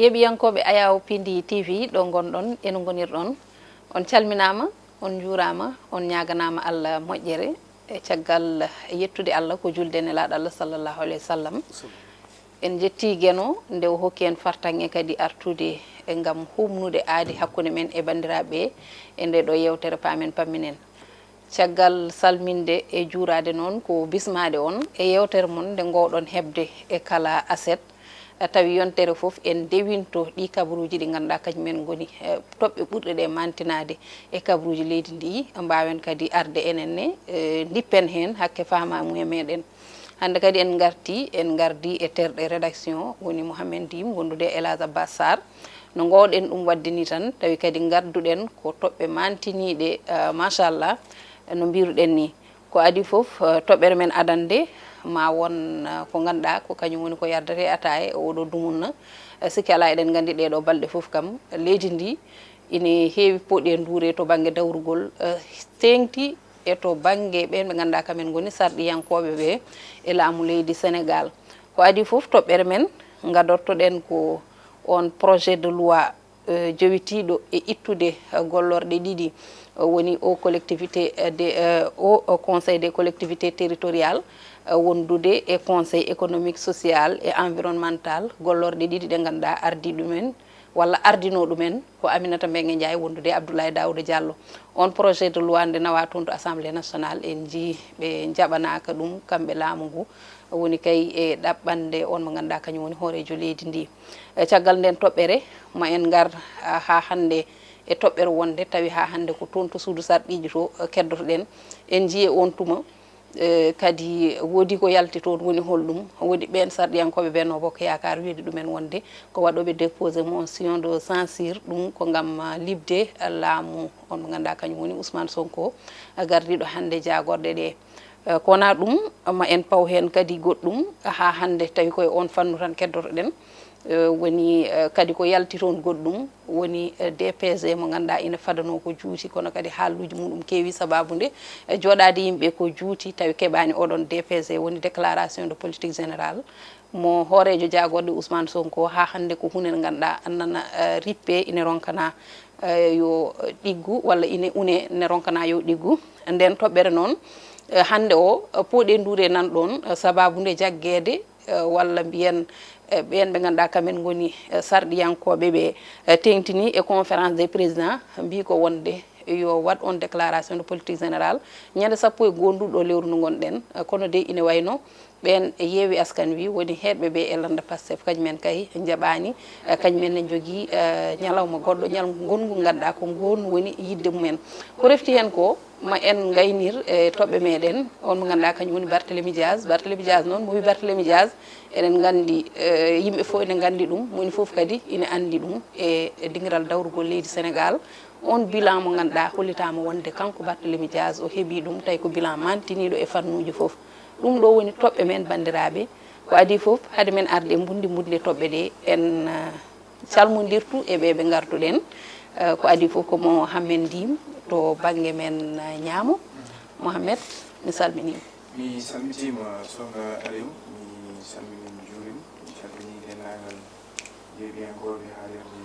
Yeɓiyankoɓe Ayaw Pindi TV ɗo gonɗon eno gonirɗon on calminama on juurama on ñaganama Allah moƴƴere e caggal yettude Allah ko julde nelaɗo Allah sallllahu alayhi wa sallam en jetti gueno nde o hokki en fartange kadi artude e gam humnude aadi hakkude men e bandiraɓe e nde ɗo yewtere pamen pamminen caggal salminde e juurade noon ko bismade on e yewtere mon nde gowɗon hebde e kala aset tawi yontere foof en dewinto ɗi kabaruji ɗi ganduɗa kañumen goni toɓɓe ɓurɗe ɗe mantinade e kabaruji leydi ndi mbawen kadi arde enenne dippen hen hakke famamuye meɗen hande kadi en gardi e terɗe rédaction woni Mouhamed Dim gondude Elhadj Abbas Sarr no gowɗen ɗum waddini tan tawi kadi garduɗen ko toɓɓe mantiniɗe machallah no mbiruɗen ni ko adi foof toɓɓere men adande ma won ko ganduɗa ko kañum woni ko yardate ataye oɗo dumunna sikki ala eɗen gandi ɗeɗo balɗe foof kam leydi ndi ine heewi pooɗi e duure to banggue dawrugol tengti e to banggue ɓen ɓe ganduɗa kamen goni sarɗiyankoɓe ɓe e laamu leydi Sénégal ko adi foof toɓɓere men gadortoɗen ko on projet de loi jowitiɗo e ittude gollorɗe ɗiɗi woni au collectivité au conseil des collectivités territoriales wondude e conseil économique social et environnemental gollorɗe ɗiɗi ɗe ganduɗa ardi ɗumen walla ardino ɗumen ko Aminata Mbengue Ndiaye wondude Abdoulaye Daouda Diallo on projet de loi nde nawa toon to assemblée nationale en jii ɓe jaɓanaka ɗum kamɓe laamu ngu woni kay e ɗaɓɓande on mo ganduɗa kañum woni hoorejo leydi ndi caggal nden toɓɓere ma en gar ha hande e toɓɓere wonde tawi ha hande ko toon to suudu sarɗiji to keddotoɗen en jii e on tuma kadi woodi ko yalti toon woni holɗum woodi ɓen sarɗiyankoɓe Benno Bokk Yakar wiide ɗumen wonde ko waɗoɓe déposé motion de censure ɗum ko gam libde laamu on mo ganduɗa kañum woni Ousmane Sonko gardiɗo hande jagorɗe ɗe kona ɗum ma en paw hen kadi goɗɗum ha hande tawi koye on fannu tan keddotoɗen woni kadi ko yalti toon goɗɗum woni DPG mo ganduɗa ina fadano ko juuti kono kadi haaluji muɗum keewi sababude joɗade yimɓe ko juuti tawi keɓani oɗon DPG woni déclaration de politique générale mo hoorejo jagorɗe Ousmane Sonko ha hande ko hunde nde ganduɗa nana rippe ine ronkana yo ɗiggu walla ine une ne ronkana yo ɗiggu nden toɓɓere noon hande o pooɗe ndure nanɗon sababude jaggede walla mbiyen ɓen ɓe ganduɗa kamen goni sarɗiyankoɓe ɓe tengtini e conférence des présidents mbi ko wonde yo wat on déclaration de politique générale ñande sappo e gonduɗo lewru ndu gonɗen kono de ine wayno ɓen Yewwi Askan Wi woni heɗɓe ɓe e landa Pastef kañumen kay jaɓani kañumen ne jogui ñalawma goɗɗo ñalawma gongu ganduɗa ko gon woni yidde mumen ko refti hen ko ma en gaynir e toɓɓe meɗen on mo ganduɗa kañum woni Barthélémy Dias noon mo wi Barthélémy Dias eɗen gandi yimɓe foof ene gandi ɗum moni foof kadi ine andi ɗum e dingiral dawrugol leydi Sénégal on bilan mo ganduɗa hollitama wonde kanko Barthélémy Dias o heeɓi ɗum tawi ko bilan mantiniɗo e fannuji foof ɗum ɗo woni toɓɓe men bandiraɓe ko adi foof haade men arde budde toɓɓe ɗe en calmodirtu e ɓe garduɗen ko adi foof ko Mouhamed Dim to banggue men ñaamo Mouhamed mi salminima mi salmitima Sokhna Aliou mi salmini mi juurima mi calmini dendagal yeeɓiyankoɓe haalirde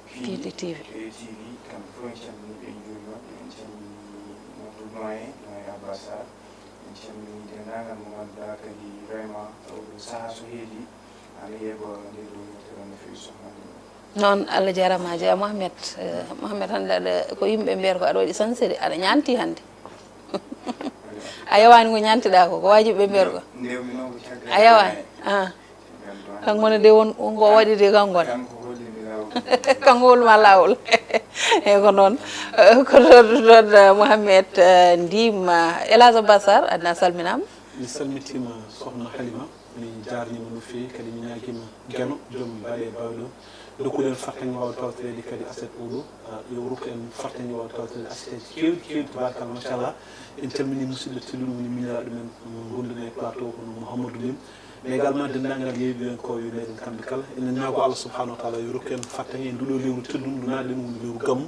Pindi TV kamɓe fof en calminiɓe en juurimaɓe en calmini notre doyen Abbas Sarr en calmini dendagal mo ganduɗa kadi vraiment oɗo saaha so heedi ana yeeɓa nde ɗo yewtere no fewi Sokhna Aliou noon Allah jarama jeeya Mouhamed hande aɗa ko yimɓe mbiyata ko aɗa waɗi sansede aɗa ñanti hande a yawani ko ñantiɗa ko wajiɓe mbiyata ko a yawani kankone de won ko waɗi de kankone kanko holma lawol eyyi ko noon ko ɗon Mouhamed Dim Elhadj Abbas Sarr adna salminama mi salmitima Sokhna Halima mi jarnima no fewi kadi mi ñaguima gueno joom baɗe bawɗo dokkuɗen fartañe wawde tawtorede kadi aset oɗo yo rokku en fartañe wawde tawtorede aset kewɗi tabarakallah machallah en calmini musidɗo telluɗo woni miñiraɗo men gonɗen e plateau kono Mouhamadou Lim mais également dendagal yeeɓiyankoɓe meɗen kamɓe kala enen ñaago Allah subahanahu wa taala yo rokku en fartañe e nduɗo lewru teddum ndu naɗen woni lewru gammu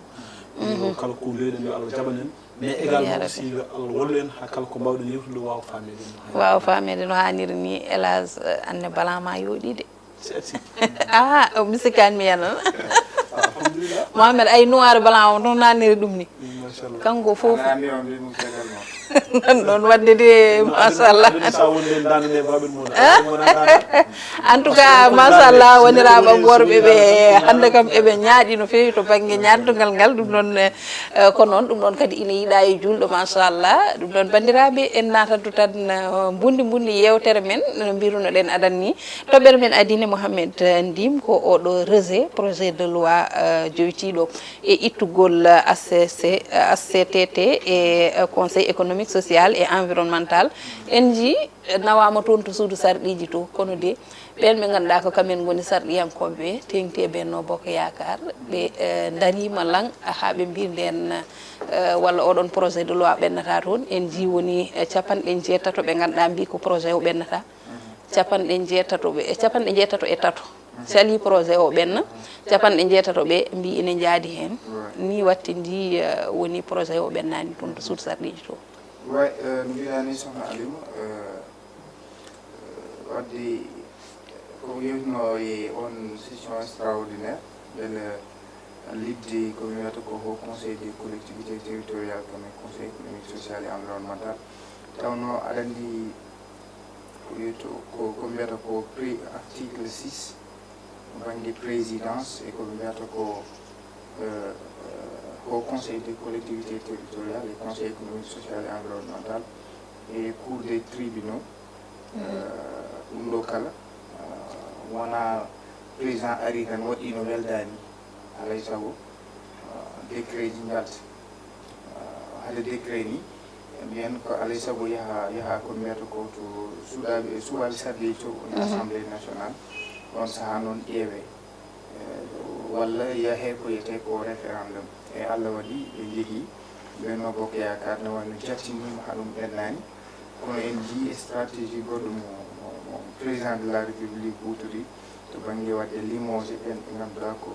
kala ko leyɗen yo Allah jaɓanen mais également aussi yo Allah wallu en ha kala ko mbawɗen yewtude wawa famede no hanniri ni Elhadj anne balama yooɗide ah musikaan mi yana alhamdulillah Mohamed ay noir blanc on non naniri ɗum ni machallah kanko fof Ana mi on limu tegal mo. non wadde de machallah sa wonden dandane babel mon en tout cas machallah woniraɓe worɓe ɓe hande kam eɓe ñaaɗi no fewi to banggue ñaaddugal ngal ɗum ɗon ko noon ɗum ɗon kadi ina yiiɗa e julɗo machallah ɗum ɗon bandiraɓe en natantu tan bundi yewtere men no mbiruno ɗen adan ni toɓɓere men adine Mohamed Ndim ko oɗo rejet projet de loi joytiɗo e ittugol HCCT e conseil économique social et environnemental en ji nawama toon to suudu sarɗiji to kono de ɓen ɓe ganduɗa ko kamen goni sarɗiyankoɓe tengti e Benno Bokk Yakar ɓe darima lang ha ɓe mbi nden walla oɗon projet de loi ɓennata toon en ji woni capanɗe jeetato ɓe ganduɗa mbi ko projet o ɓennata capanɗe jeetato e tato sali projet o ɓenna capanɗe jeetato ɓe mbi ene jaadi hen ni watti ndi woni projet o ɓennani toon to suudu sarɗiji to Ouais, no mbiɗani sohna Alima wadde ko yewtino e on session extraordinaire beele lidde ko wiyata ko haut conseil des collectivités territoriales comme conseil économique social et environnemental tawno aɗa andi ko wiyato ko mbiyata ko article 6 banggue présidence e ko mbiyata ko au Conseil des collectivités territoriales et Conseil économique, social et environnemental et Cour des tribunaux local wana président ari tan waɗino weldani alay sago décret ji jalta hade décret ni mbiyen ko alay sago yaha ko mbiyata ko to suwaɓe sarɗeji to on assemblée nationale on saha noon ƴeewe walla yahe ko yiyete ko référendum e Allah waɗi ɓe jeehi Benno Bokk Yakar ne wayno jattinima ha ɗum ɓennani kono en jii stratégie goɗɗo mo président de la république hutori to banggue wadde limogé ɓen ɓe ganduɗa ko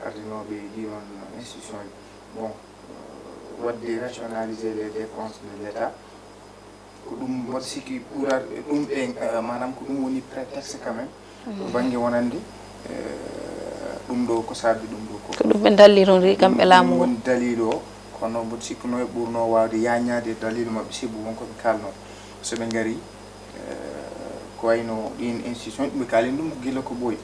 ardinoɓe ɗiɗon institution ji bon wadde rationaliser les dépenses de l' état ko ɗum mboɗo sikki ɓuurat ɗum ɓe manam ko ɗum woni prétexte quand même to banggue wonande ɗum ɗo ko sabbi ɗum ɗo ko ɗum ɓe dallirori kamɓe laamu ngo woni dalil o kono mboɗo sikkuno e ɓurno wawde yañade dalil mabɓe sibbu wonkoɓe kalno soɓe gaari ko wayno ɗin institution ɓe kalin ɗum gila ko ɓooyi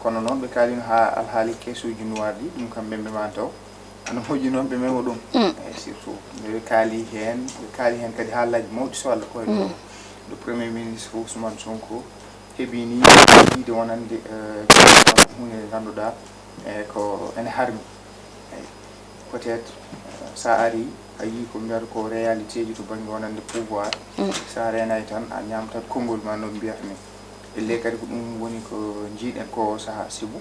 kono noon ɓe kalino ha alhaali kesuji noir ɗi ɗum kam ɓemɓe ma taw ana moƴƴi noon ɓe memo ɗum surtout ɓe kaali hen kadi haalaji mawɗi so Allah koye ɗum le premier ministre Ousmane Sonko heɓini yiide wonande hunde ganduɗa ko ene harmi peut être sa ari a yii ko mbiyata ko réalité ji to banggue wonande pouvoir sa renay tan a ñamtat konngol ma no mbiyata ni elle kadi ko ɗum woni ko jiiɗen ko saaha sibu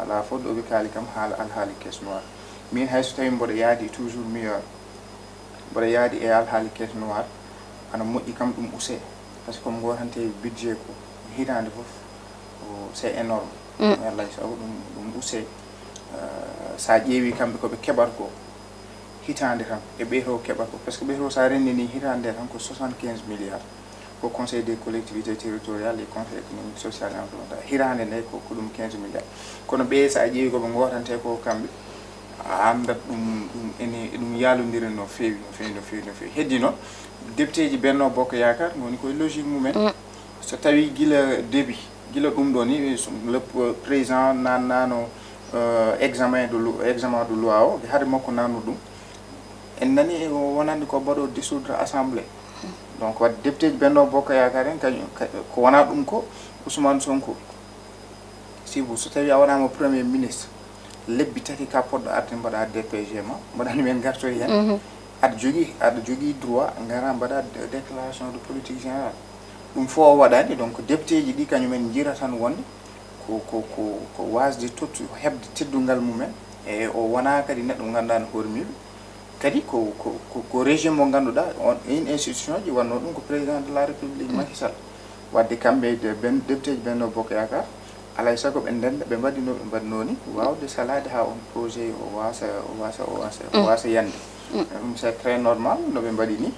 ala fof ɗo ɓe kaali kam haala alhaali caisse noir min hayso tawi mboɗo yaadi toujours meilleur mboɗo yaadi e alhaali caisse noir ana moƴƴi kam ɗum use par ce que komi gotante budget ko hitande fof c'est énorme wallay sago ɗum use sa ƴeewi kamɓe koɓe keɓat ko hitande tan e ɓeyto keɓat ko par ce que ɓeyto sa renndini hitande tan ko 75 milliards ko conseil des collectivités territoriales et conseil économique social et environnemental hirande nde ko ɗum 15 milliards kono ɓe sa ƴeewi koɓe gotante ko kamɓe a andat ɗum yaalodiri no feewi heddi noon député ji Benno Bokk Yakar woni koye logique mumen so tawi gila début gila ɗum ɗo ni le président nannano examen de loi o haade makko nanno ɗum en nani wonande ko mbaɗo dissoudre assemblée donc wadde député ji Benno Bokk Yakar en kañum ko wona ɗum ko Ousmane Sonko sibu so tawi a waɗama premier ministre lebbi tati ka poɗɗo arde mbaɗa DPG ma mbaɗani men gartoy hen aɗa jogui droit gara mbaɗa déclaration de politique générale ɗum fo o waɗani donc député ji ɗi kañumen jira tan wonde ko wasde tottu hebde teddungal mumen e o wona kadi neɗɗo mo ganduɗa no hormiɓe kadi ko régime mo ganduɗa on une institution ji wanno ɗum ko président de la république Macky Sall wadde kamɓe député ji Benno Bokk Yakar alay sago ɓe ndenda ɓe mbaɗino ɓe mbaɗnoni wawde salade ha on projet o wasa yande ɗum c'est très normal no ɓe mbaɗi ni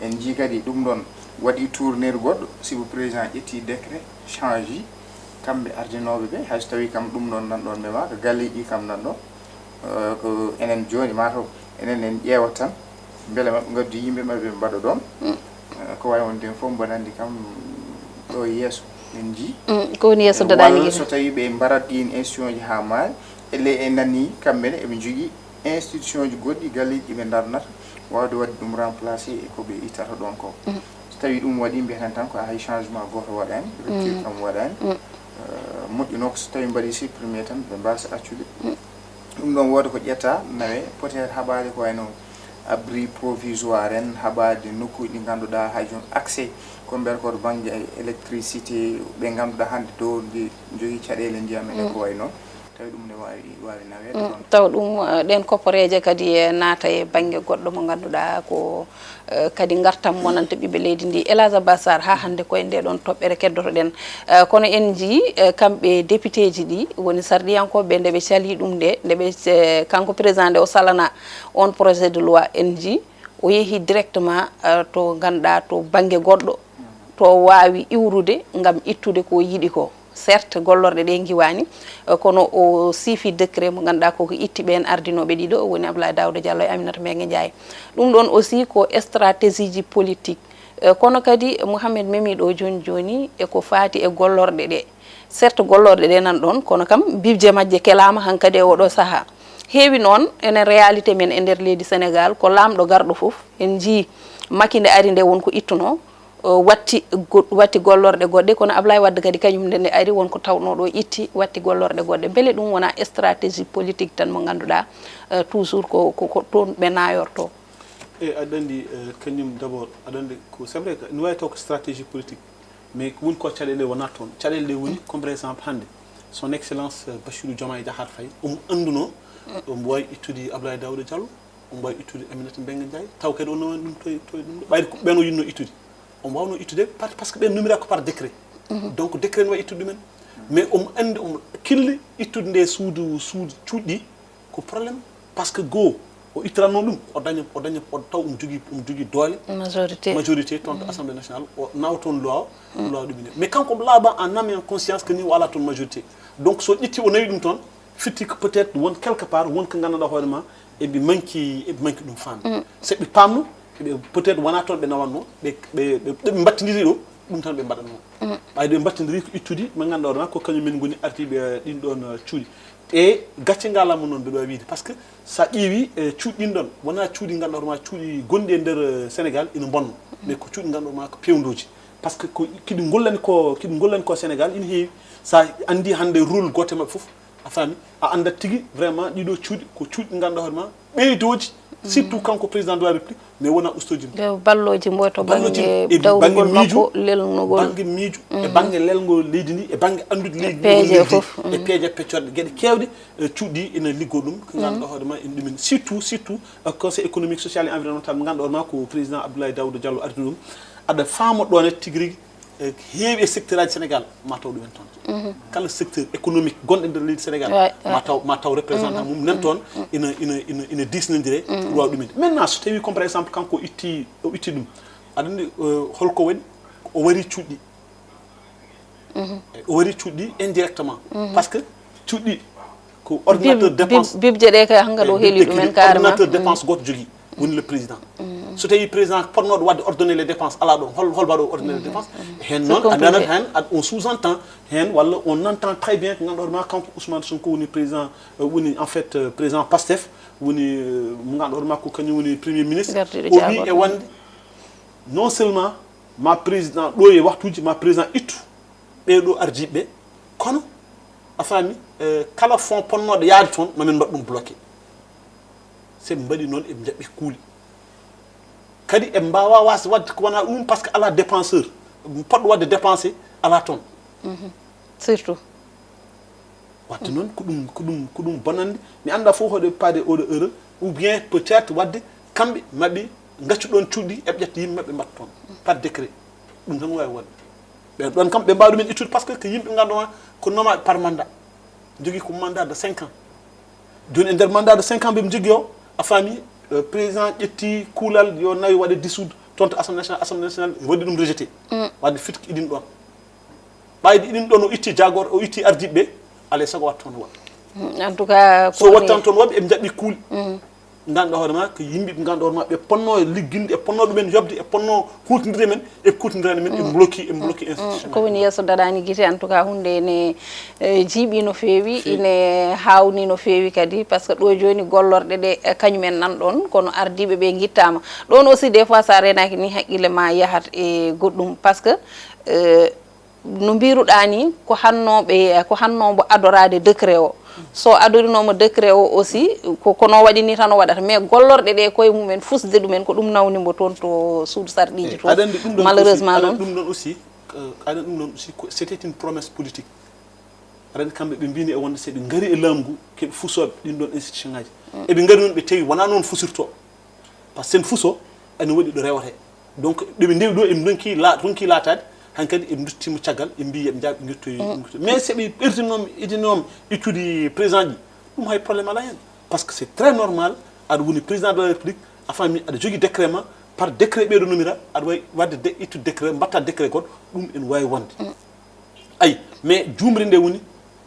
en jii kadi ɗum ɗon waɗi tournure goɗɗo si mo président ƴetti décret change kamɓe ardinoɓe ɓe hayso tawi kam ɗum ɗon nanɗon ɓe ma ko galleji kam nanɗon ko enen joni mataw enen en ƴeewat tan beele maɓe gaddu yimɓe maɓe ɓe mbaɗa ɗon ko wayi wonde fof mboɗa andi kam ɗo yeeso en jii ko woni yeeso daɗaligui so tawi ɓe mbarat ɗin institution ji ha maayi elle e nani kamɓene eɓe jogui institution ji goɗɗi galleji ɓe darnata wawde wadde ɗum remplacé e koɓe ittata ɗon ko so tawi ɗum waɗi mbiyatan tan ko hay changement goto waɗani rupture kam waɗani moƴƴuno ko so tawi mbaɗi supprimé tan ɓe mbasa accude ɗum ɗon woda ko ƴetta nawe peut être haɓade ko wayno abri provisoire en haɓade nokkuji ɗi ganduɗa hay joni accès ko mbiyata koto banggue électricité ɓe ganduɗa hande dow ndi jogui caɗele ndiyam ene ko way noon tawi ɗum ne wawi nawede taw ɗum ɗen kopporeje kadi naata e banggue goɗɗo mo ganduɗa ko kadi gartam wonanta ɓiɓɓe leydi ndi Elhadj Abbas Sarr ha hande koye nde ɗon toɓɓere keddotoɗen kono en jii kamɓe député ji ɗi woni sarɗiyankoɓe nde ɓe cali ɗum nde ndeɓe kanko président nde o salana on projet de loi en jii o yeehi directement to ganduɗa to banggue goɗɗo to wawi iwrude gam ittude ko yiiɗi ko certes gollorɗe ɗe giwani kono o siifi décret mo ganduɗa koko itti ɓen ardinoɓe ɗiɗo woni Abdoulaye Daouda Diallo e Aminata Mbengue Ndiaye ɗum ɗon aussi ko stratégie ji politique kono kadi Mouhamed memi ɗo joni joni eko faati e gollorɗe ɗe certes gollorɗe ɗe nan ɗon kono kam bibje majje kelama hankkadi e oɗo saaha heewi noon enen réalité men e nder leydi Sénégal ko lamɗo garɗo foof en jii Macky nde ari nde wonko ittuno watti gollorɗe goɗɗe kono Ablaye Wade kadi kañum nde ari wonko tawnoɗo itti watti gollorɗe goɗɗe beele ɗum wona stratégie politique tan mo ganduɗa toujours ko toon ɓe nayorto aɗa andi kañum d' abord aɗa andi ko c'est vrai que no wawi taw ko stratégie politique mais woni ko caɗele wona toon caɗele ɗe woni comme par exemple hande son excellence Bassirou Diomaye Diakhar Faye omo anduno omo wawi ittude Abdoulaye Daouda Diallo omo wawi ittude Aminata Mbengue Ndiaye taw kadi o nawani ɗum toye ɗum ɗo ɓayde ko ɓen o yinno ittude omo wawno ittude par ce que ɓen numira ko par décret donc décret ne wawi ittude ɗumen mais omo andi omo killi ittude nde suudu cuuɗɗi ko probléme par ce que goho o ittiranno ɗum o daña taw omo jogui doole majorité toon to assemblée nationale o nawa toon loi ɗumine mais kanko laaɓa en âme et en conscience que ni o ala toon majorité donc so ƴetti o nawi ɗum toon fitti que peut être won quelque part wonko ganduɗa hoorema eɓe manqui ɗum famde seɓe pamno peut être wona toon ɓe nawanno ɓe battidiri ɗo ɗum tan ɓe mbaɗatno ɓayde ɓe battidiri ko ittude mo ganduɗa hoorema ko kañumen goni artiɓe ɗin ɗon cuuɗi e gacce ngalama noon mbiɗo wawi wiide par ce que sa ƴeewi cuuɗi ɗin ɗon wona cuuɗi ganduɗa hoorema cuuɗi gonɗi e nder Sénégal ina bonno mais ko cuuɗi ganduɗa hoorema ko pewdoji par ce que kiɗi gollani ko Sénégal ina heewi sa andi hande rôle gote mabɓe foof a faami a andat tigui vraiment ɗiɗo cuuɗi ko cuuɗi ganduɗa hoorema ɓeydoji surtout kanko président de la république mais wona ustoji balloji mbo to banggue dawrugol makko lelnugol banggue miijo e banggue lelgol leydi ndi e banggue andude leydi peeje fof e peeje peccorɗe gueɗe kewɗe cuuɗi ina liggo ɗum ko ganduɗa hoorema ina ɗumen surtout conseil économique social et environnemental mo ganduɗa hoorema ko président Abdoulaye Daouda Diallo ardi ɗum aɗa faama ɗon e tigui rigui heewi e secteur aji Sénégal ma taw ɗumen toon kala secteur économique gonɗo e nder leydi Sénégal ma taw représentant mum nan toon ina disnodire wawa ɗumen maintenant so tawi comme par exemple kanko o itti ɗum aɗa andi holko woni o wari cuuɗɗi o wari cuuɗɗi indirectement par ce que cuuɗɗi ko ordinateur dépense bibje ɗe kay hanga ɗo heeli ɗumen carrément ordinateur dépense goto jogui woni le président so tawi président potnoɗo wadde ordonner les dépenses ala ɗon hol mbaɗo ordonner les dépenses hen noon a nanat hen on sous-entend hen walla on entend très bien ko ganduɗa hoorema kanko Ousmane Sonko woni président woni en fait président Pastef woni mo ganduɗa hoorema ko kañum woni premier ministre o wi e wonde non seulement ma président ɗo e waktuji ma président ittu ɓeɗo arjiɓe kono a faami kala fond ponnoɗo yaade toon mamin mbaɗ ɗum bloqué seɓe mbaɗi noon eɓe jaɓɓi kuuli kadi e mbawa wasde wadde ko wona ɗum par ce que ala dépenseur poɗɗo wadde dépensé ala toon surtout wadde noon ko ɗum bonande mi anda fof hoɗe paade oɗo heure ou bien peut être wadde kamɓe maɓe gaccu ɗon cuuɗi eɓe ƴetta yimɓe maɓɓe mbatta toon par décret ɗum tan wawi wonde ɓen ɗon kam ɓe mbawa ɗumen ittude par ce que yimɓe ganduɗa ko nomaɓe par mandat jogui ko mandat de 5 ans joni e nder mandat de 5 ans ɓeɓe jogui o a faami président ƴetti kuulal yo nawi waɗe dissoudre tonto assemblée nationale waɗi ɗum rejeté wadde fitki idin ɗon ɓayde idin ɗon o itti jagor o itti ardiɓe alay sago watta toon waɗa en tout cas so wattan toon waɗi eɓe jaɓɓi kuuli ganduɗa hoorema ko yimɓe ɓe ganduɗa hoorema ɓe ponno ligginde e ponno ɗumen yobde e ponno kutodire men e kutodirani men e bloqué institution ko woni yesso daɗani guite en tout cas hunde ne jiiɓi no feewi ine hawni no feewi kadi par ce que ɗo joni gollorɗe ɗe kañumen nan ɗon kono ardiɓe ɓe guittama ɗon aussi des fois sa renaki ni haqqille ma yahat e goɗɗum par ce que no mbiruɗa ni ko hannoɓe adorade décret o so adorinoma décret o aussi kono waɗi ni tan o waɗata mais gollorɗe ɗe koye mumen fusde ɗumen ko ɗum nawnimo toon to suudu sarɗiji to malheureusement noon ɗum ɗon aussi c'était une promesse politique aɗa andi kamɓe ɓe mbini e wonde seɓe gaari e laamu ngu keɓe fusoɓe ɗin ɗon institution ngaji eɓe gaari noon ɓe tawi wona noon fusirto par ce que sen fuso ene waɗi ɗo rewate donc ɗoɓe ndewi ɗo eɓe ronki laatade hankadi eɓe duttima caggal ɓe mbi yeɓe jaaɓe guettoyi mais seɓe ɓertinoma idinoma ittude président ji ɗum hay probléme ala hen par ce que c'est très normal aɗa woni président de la république a fami aɗa jogui décret ma par décret ɓeɗo nomira aɗa wawi wadde ittude décret mbatta décret goɗɗo ɗum ene wawi wonde ayi mais jumri nde woni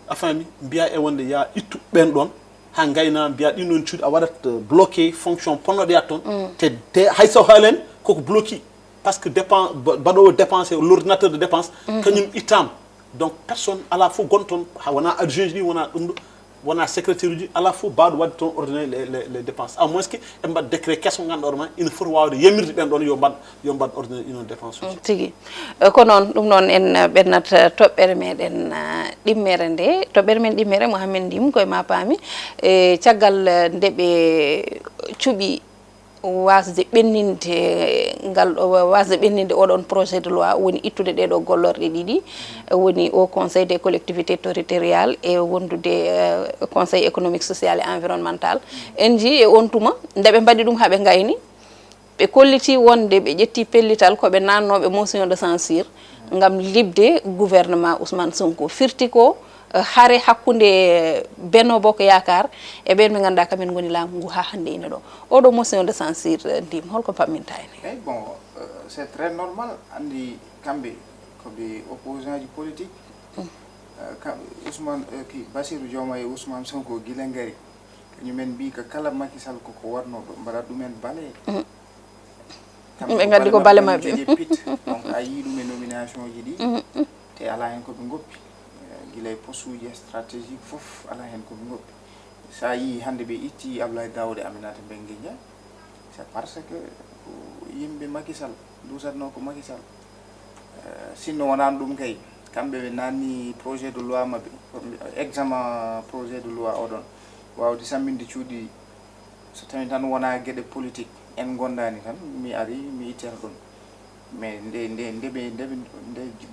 a fami mbiya e wonde ya ittu ɓen ɗon ha gayna mbiya ɗin ɗon cuuɗi a waɗat bloqué fonction ponnoɗo yat toon te hayso haalen koko bloqué parce que baɗowo dépense l'ordinateur de dépense kañum ittama donc personne ala fof gon toon wona adjoint ji wona ɗum ɗo wona secrétaire uji ala fof mbaɗo wadde toon ordonné les dépenses à moins que ɓe mbaɗa décret kesso ganduɗa ma ina foti wawde yamirde ɓen ɗon yo mbaɗ ordonné inon dépense uji tigui ko noon ɗum noon en ɓennat toɓɓere meɗen ɗimmere nde toɓɓere men ɗimmere Mouhamed Ndim koye ma paami e caggal nde ɓe cuuɓi wasde ɓenninde oɗon projet de loi woni ittude ɗeɗo gollorɗe ɗiɗi woni au conseil des collectivités territoriales e wondude conseil économique social et environnemental en jii e on tuma nde ɓe mbaɗi ɗum haaɓe gayni ɓe kolliti wonde ɓe ƴetti pellital koɓe nannoɓe motion de censure gam libde gouvernement Ousmane Sonko firti ko haare hakkude Benno Bokk Yakar e ɓen ɓe ganduɗa kamen goni laamu ngu ha hande ine ɗo oɗo motion de censure ndim holko pamminta ene bon c'est très normal andi kamɓe koɓe opposant ji politique Ousmane Bassirou Diomaye Ousmane Sonko guila ngari kañumen mbi ko kala Macky Sall koko warnoɗo mbaɗa ɗumen bale ɓe gaddi ko bale mabɓe donc a yii ɗum e nomination ji ɗi te ala hen koɓe goppi guila e poste uji stratégique fof ala hen koɓe goppi sa yii hande ɓe itti Abdoulaye Daouda Aminata Mbengue Ndiaye c'est parce que yimɓe Macky Sall dusatno ko Macky Sall sinno wonano ɗum kay kamɓe ɓe nanni projet de loi mabɓe examen projet de loi oɗon wawde samminde cuuɗi so tawi tan wona gueɗe politique en gondani tan mi ari mi ittata ɗum mais nde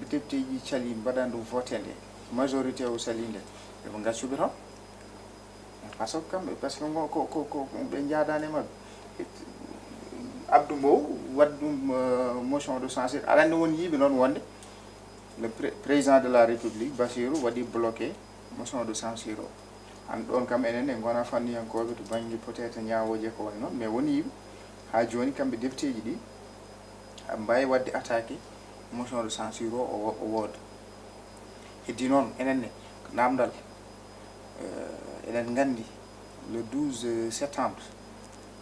députéji cali mbaɗani ɗum voté nde majorité o sali nde eɓe gaccuɓe toon par ce que kamɓe par ce que ko ɓe jaadani mabɓe Abdou Mbow waɗi ɗum motion de censure aɗa andi won yiiɓe noon wonde le président de la république Bassirou waɗi bloqué motion de censure o an ɗon kam enen e gona fanniyankoɓe to banggue peut être ñawoje ko woni noon mais woni yiiɓe ha joni kamɓe député ji ɗi mbawi wadde attaqué motion de censure o wooda heddi noon enenne ko namdal eɗen gandi le 12 septembre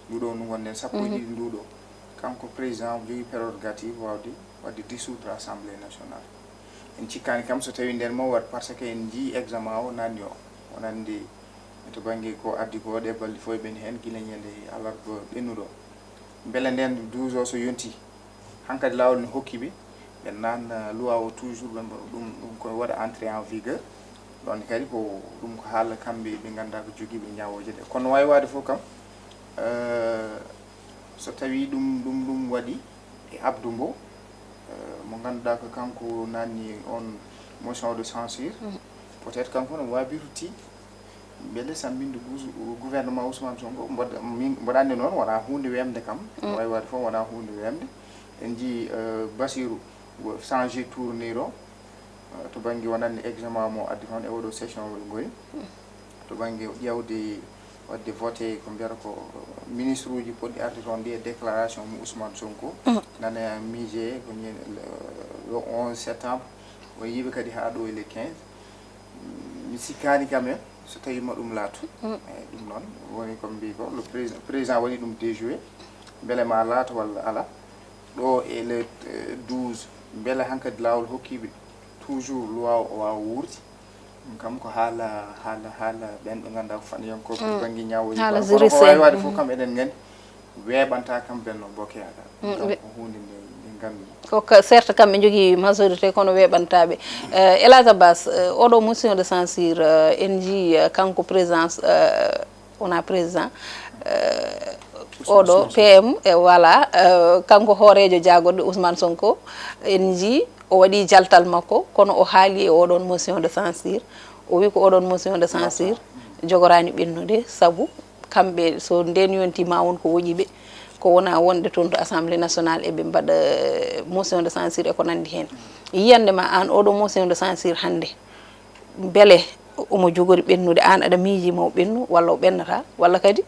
nduɗo ndu gonnen sappo e ɗiɗi nduɗo kanko président jogui prérogative wadde dissoudre assemblée nationale en cikkani kam so tawi nden mo wat par ce que en jii examen o nanni o wonandi to banggue ko addi ko ɗe balɗe fof ɓen hen guila ñande alarba ɓennuɗo beele nden 12 o so yonti hankkadi lawol ne hokkiɓe ɓe nanna loi o toujours ɓe ɗum koye waɗa entré en vigueur ɗon kadi ko ɗum ko haala kamɓe ɓe ganduɗa ko joguiɓe ñawoje ɗe kono wawi wade fof kam so tawi ɗum waɗi e Abdou Mbow mo ganduɗa ko kanko nanni on motion de censure peut être kanko ne wabiruti beele samminde gouvernement Ousmane Sonko mboɗanni noon wona hunde wemde kam wawi wade fof wona hunde wemde en jii Bassirou changé tournure o to banggue wonanni examen mo addi toon e oɗo session oɗo goni to banggue ƴewde wadde voté ko mbiyata ko ministre uji poɗɗi arde toon ndi e déclaration mo Ousmane Sonko nane miije ko le 11 septembre o yiiɓe kadi haa ɗo e le 15 mi sikkani quand même so tawima ɗum laatu eyi ɗum noon woni komi mbi ko le président waɗi ɗum déjoué beele ma laata walla ala ɗo e le 12 beele hankadi laawol hokkiɓe toujours loi o wawa wuurti ɗum kam ko haala ɓen ɓe ganduɗa ko faniyankoɓe banggue ñawoji kono ko wawi wade fof kam eɗen gandi weeɓanta kam Benno Bokk Yakaar ɗum kam ko hunde nde ko certes kamɓe jogui majorité kono weeɓantaɓe Elhadji Abbas oɗo motion de censure en jii kanko présidence wona président oɗo PM e voilà kanko hoorejo jagorɗo Ousmane Sonko en jii o waɗi jaltal makko kono o haali e oɗon motion de censure o wi ko oɗon motion de censure jogorani ɓennude saabu kamɓe so nden yonti ma won ko woƴiɓe ko wona wonde toon to assemblée nationale eɓe mbaɗa motion de censure e ko nandi hen yiyande ma an oɗo motion de censure hande beele omo jogori ɓennude an aɗa miijima o ɓennu walla o ɓennata walla kadi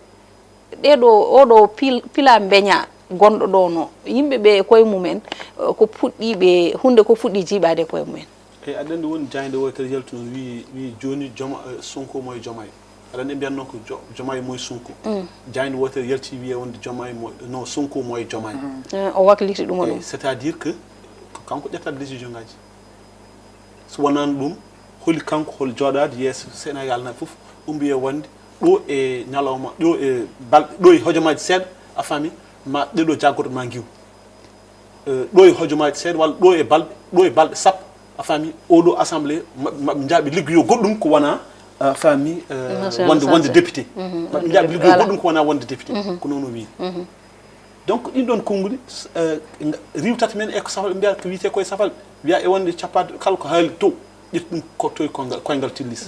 ɗeɗo oɗo pila beña gonɗo ɗo no yimɓeɓe koye mumen ko puɗɗiɓe hunde ko fuɗɗi jiiɓade e koye mumen eyi aɗa andi woni jayde wotere yaltu noon wi joni Sonko moye Diomaye aɗa andi mbiyatno ko Diomaye moye Sonko jayde wotere yalti wiye wonde Diomaye non Sonko moye Diomaye o wakliti ɗum o ɗum c'est à dire que kanko ƴettata décision ngaji so wonani ɗum holi kanko hol jooɗade yeeso Sénégal naɓe foof umbiye wonde ɗo e ñalawma ɗo e balɗe ɗo e hojomaji seeɗa a faami ma ɗeɗo jaggoto ma giw ɗo e hojomaji seeɗa walla ɗo e balɗe sappo a faami oɗo assemblée maɓe jaaɓe liggoyo goɗɗum ko wona a faami wonde député maɓe jaaɓe liggoyo goɗɗum ko wona wonde député ko noon o wi donc ɗin ɗon konnguli riwtata men e ko safal ɓe mbiyata ko wiyete koye safal wiya e wonde cappade kala ko haali to ƴetti ɗum ko toye koyngal tillis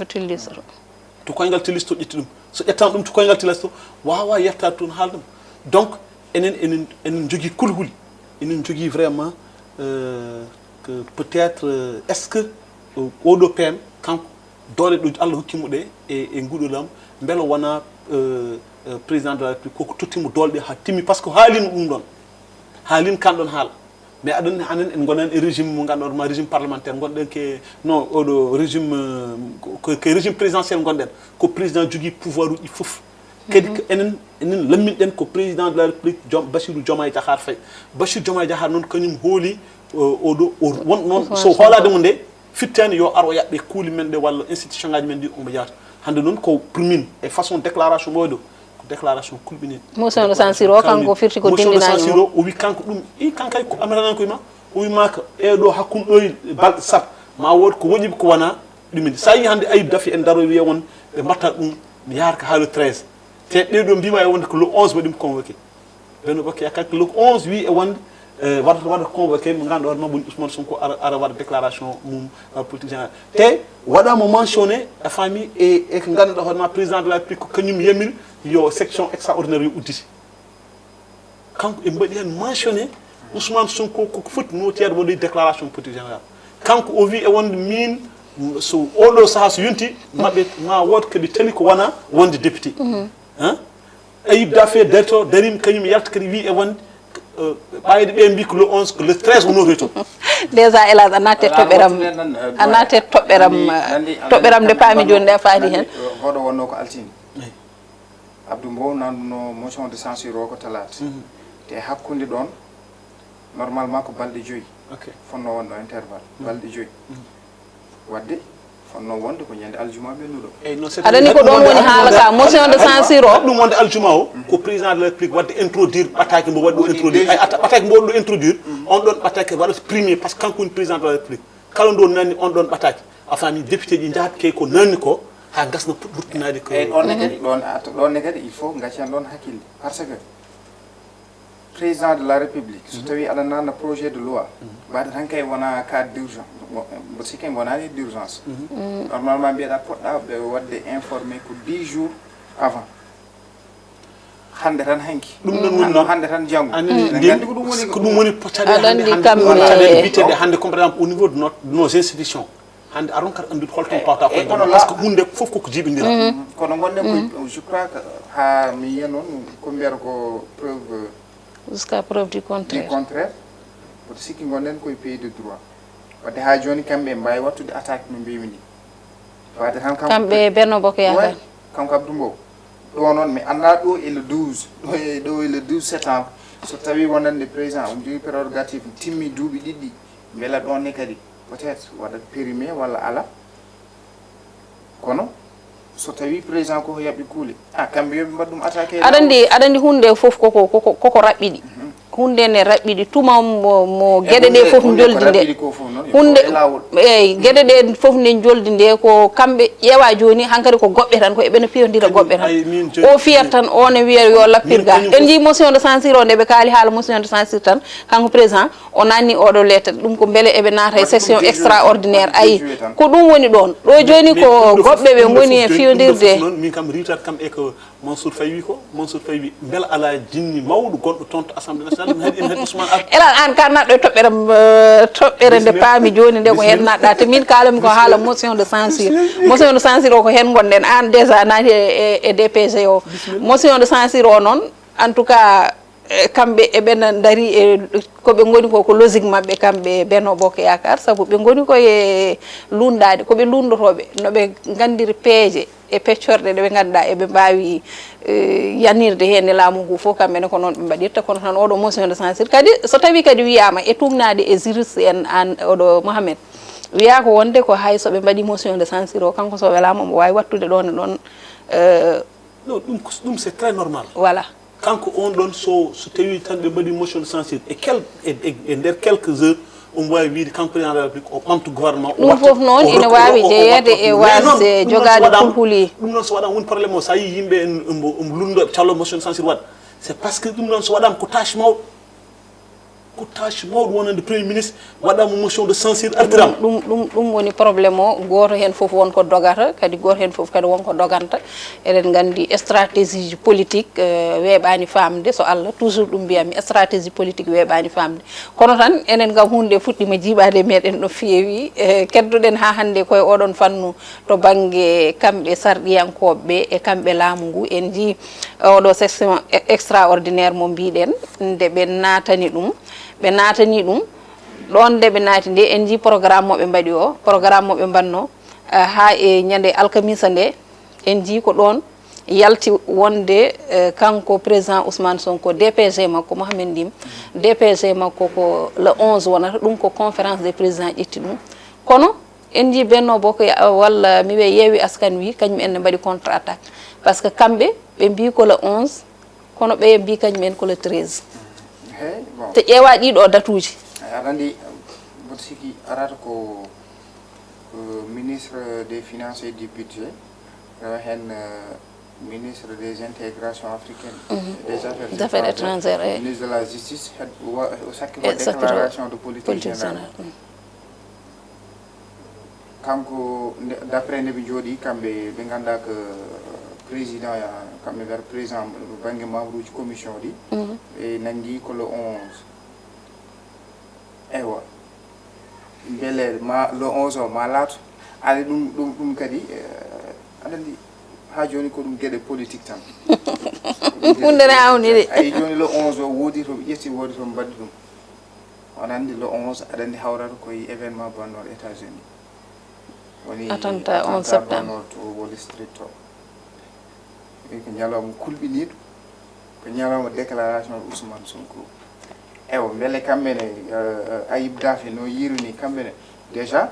to koyngal tillis to ƴetti ɗum so ƴettama ɗum to koyngal tillis to wawa yettade toon haala ɗum donc enen jogui kulhuli enen jogui vraiment que peut-être est ce que oɗo PM kanko doole ɗo Allah hokkimo ɗe e nguɗolam beele wona président de la république koko tottimo doole ɗe ha timmi par ce que haalino ɗum ɗon haalino kan ɗon haala mais aɗani anen en gonani e régime mo ganduɗa ma régime parlementaire gonɗen ke non oɗo régime ke régime présidentiel gonɗen ko président jogui pouvoir uji foof kadi ko enen lamminɗen ko président de la république Bassirou Diomaye Diakhar Faye Bassirou Diomaye Diakhar noon kañum hooli oɗo won noon so hoolademo nde fittani yo ar o yaɓɓe kuuli men ɗe walla institution ngaji men ɗi omo yaata hande noon ko pour min e façon déclaration ɓoyɗo ko déclaration kulɓinide motion de censure o kanko firti ko motion de censure o wi kanko ɗum i kankay ko ametanan koye ma o wi maka ɗo hakkude ɗo e balɗe sappo ma wood ko woƴiɓe ko wona ɗumide sa yi hande Ayib Daffy en daro wiya won ɓe mbatta ɗum mi yarka ha le 13 te ɗeɗo mbima e wonde ko le 11 waɗimo convoqué Benno Bokk Yakaar ko le 11 wi e wonde waɗa convoqué mo ganduɗa hoorema woni Ousmane Sonko ara waɗa déclaration mum politique général te waɗama mentionné a faami e ko ganduɗa hoorema président de la république ko kañum yamiri yo section extraordinaire yo udditi kanko e mbaɗi hen mentionné Ousmane Sonko koko foti notiyade waɗoy déclaration politique général kanko o wi e wonde min so oɗo saaha so yonti maɓɓe ma wood koɓe tali ko wona wonde député Ayib Daffy darto darima kañum yalta kadi wi e wonde ɓayde ɓe mbi ko le 11 ko le 13 wonotoy to déjà Elhadji a natte toɓɓeram nde paami joni nde faadi hen hoɗo wonno ko altini Abdou Mbow nanduno motion de censure o ko talata te hakkude ɗon normalement ko balɗe 5 fonno wonno intervalle balɗe 5 wadde fonno wonde ko ñande aljuma ɓennuɗo aɗani ko ɗon woni haala ka motion de censure o ɗum wonde aljuma o ko président de la république wadde introduire ɓattake mbo waɗi ɗo introduire ay ɓattake mbo waɗi ɗo introduire on ɗon ɓattake waɗata premier par ce que kanko woni président de la république kala ndo nanni on ɗon ɓattake a faami député ji jahatuke ko nanni ko ha gasna wurtinade ko ɗonne kadi ɗonne kadi il faut gaccen ɗon hakkille par ce que président de la république so tawi aɗa nanna projet de loi mbaɗa tan kay wona cas d' urgence mbo sikki wonani d' urgence normalement mbiyeɗa poɗɗa ɓe wadde informé ko 10 jours avant hande tan hanki ɗum ɗon woni noon hande tan janggo gandi ko ɗum woni caɗele biteɗe hande comme par exemple au niveau de nos institutions hande aron kadi andude holton pawta koye par ce que hunde fof koko jiiɓidira kono gonɗen koye je crois que ha mi yiya noon ko mbiyata ko preuve jusqu'à preuve du contraire woto sikki gonɗen koye pays de droit wadde ha joni kamɓe mbawi wattude attaque no mbimi ni wadde tan kamɓe Benno Bokk Yaakaar kanko Abdou Mbow ɗo noon mi anda ɗo e le 12 ɗo e le 12 septembre so tawi wonande président omo jogui prérogative timmi duuɓi ɗiɗɗi beela ɗon ne kadi peut être waɗat périmé walla ala kono so tawi président koko yaɓi kuule kamɓe yoɓe mbaɗ ɗum attaqué aɗa andi hunde fof koko raɓɓiɗi hunde ne raɓɓiɗi tuma mo gueɗe ɗe fof joldi nde hunde eyyi gueɗe ɗe fof nde joldi nde ko kamɓe ƴeewa joni hankkadi ko goɓɓe tan ko eɓene piyodira goɓɓe tan o fiyat tan o ne wiya yo lappirga en jii motion de censure o nde ɓe kaali haala motion de censure tan kanko président o nanni oɗo lettre ɗum ko beele eɓe naata e section extraordinaire ayi ko ɗum woni ɗon ɗo joni ko goɓɓe ɓe goni e fiyodirde min kam ritat kam e ko Mansour Faye wi ko Mansour Faye wi beela ala jinni mawɗo gonɗo toon to assemblée nationale ɗum heeɗi en heeɗi Ousmane Ar elan an ka naɗɗo e toɓɓere nde paami joni nde ko hen naɗɗa te min kalami ko haala motion de censure o ko hen gonɗen an déjà naati e DPG o motion de censure o noon en tout cas kamɓe eɓena daari e koɓe goni ko logique mabɓe kamɓe Benno Bokk Yaakaar saabu ɓe goni koye lundade koɓe lundotoɓe noɓe gandiri peeje e peccorde ɗe ɓe ganduɗa eɓe mbawi yanirde hen e laamu ngu fof kamɓene ko noon ɓe mbaɗirta kono tan oɗo motion de censure kadi so tawi kadi wiyama e tugnade e juriste en an oɗo Mohamed wiya ko wonde ko hay soɓe mbaɗi motion de censure o kanko so welama omo wawi wattude ɗon e ɗon non ɗum c'est très normal voilà kanko on ɗon so tawi tan ɓe mbaɗi motion de censure e nder quelques heures omo wawi wiide kanko président de la république o ɓamta gouvernement ɗum fof noon ina wawi jeeyede e wasde jogade kulhuli ɗum noon so waɗama woni probléme o sa yi yimɓe omo lundo callo motion de censure waɗa c'est parce que ɗum noon so waɗama ko tâche mawɗo wonande premier ministre waɗama motion de censure artirama ɗum woni probléme o goto hen foof wonko dogata kadi goto hen foof kadi wonko doganta eɗen gandi stratégie politique weeɓani famde so Allah toujours ɗum mbiyami stratégie politique weeɓani famde kono tan enen kam hunde fuɗɗima jiiɓade meɗen no feewi keddoɗen ha hande koye oɗon fannu to banggue kamɓe sarɗiyankoɓeɓe e kamɓe laamu ngu en jii oɗo section extraordinaire mo mbiɗen nde ɓe natani ɗum ɗon nde ɓe naati nde en jii programme moɓe mbaɗi o programme moɓe mbanno ha e ñande alkamisa nde en jii ko ɗon yalti wonde kanko président Ousmane Sonko DPG makko Mohamed Ndim DPG makko ko le 11 wonata ɗum ko conférence des présidents ƴetti ɗum kono en jii Benno Bokk walla mi wiya Yewwi Askan Wi kañum en ne mbaɗi contre attaque par ce que kamɓe ɓe mbi ko le 11 kono ɓe mbi kañum en ko le 13 te ƴeewa ɗiɗo datuji aɗa andi mboɗo sikki arata ko ministre des finances et du budget rewa hen ministre des intégrations africaines des affaires étrangères ministre de la justice o sakki ko déclaration de politique générale kanko d'après nde ɓe jooɗi kamɓe ɓe ganda que président kamɓe mbiyata président banggue membre uji commission ɗi ɓe nangui ko le 11 eywa beele ma le 11 o ma laato aɗa ɗum kadi aɗa andi ha joni ko ɗum gueɗe politique tan hunde ne awni de ayi joni le 11 o woodi toɓe ƴetti woodi toɓe mbaɗi ɗum on andi le 11 aɗa andi hawrata koye événement bannor États-Unis woni attentat 11 septembre to Wall Street to ko ñalawma kulɓiniɗo ko ñalawma déclaration de Ousmane Sonko ewo beele kamɓene Ayib Daffé no yiruni kamɓene déjà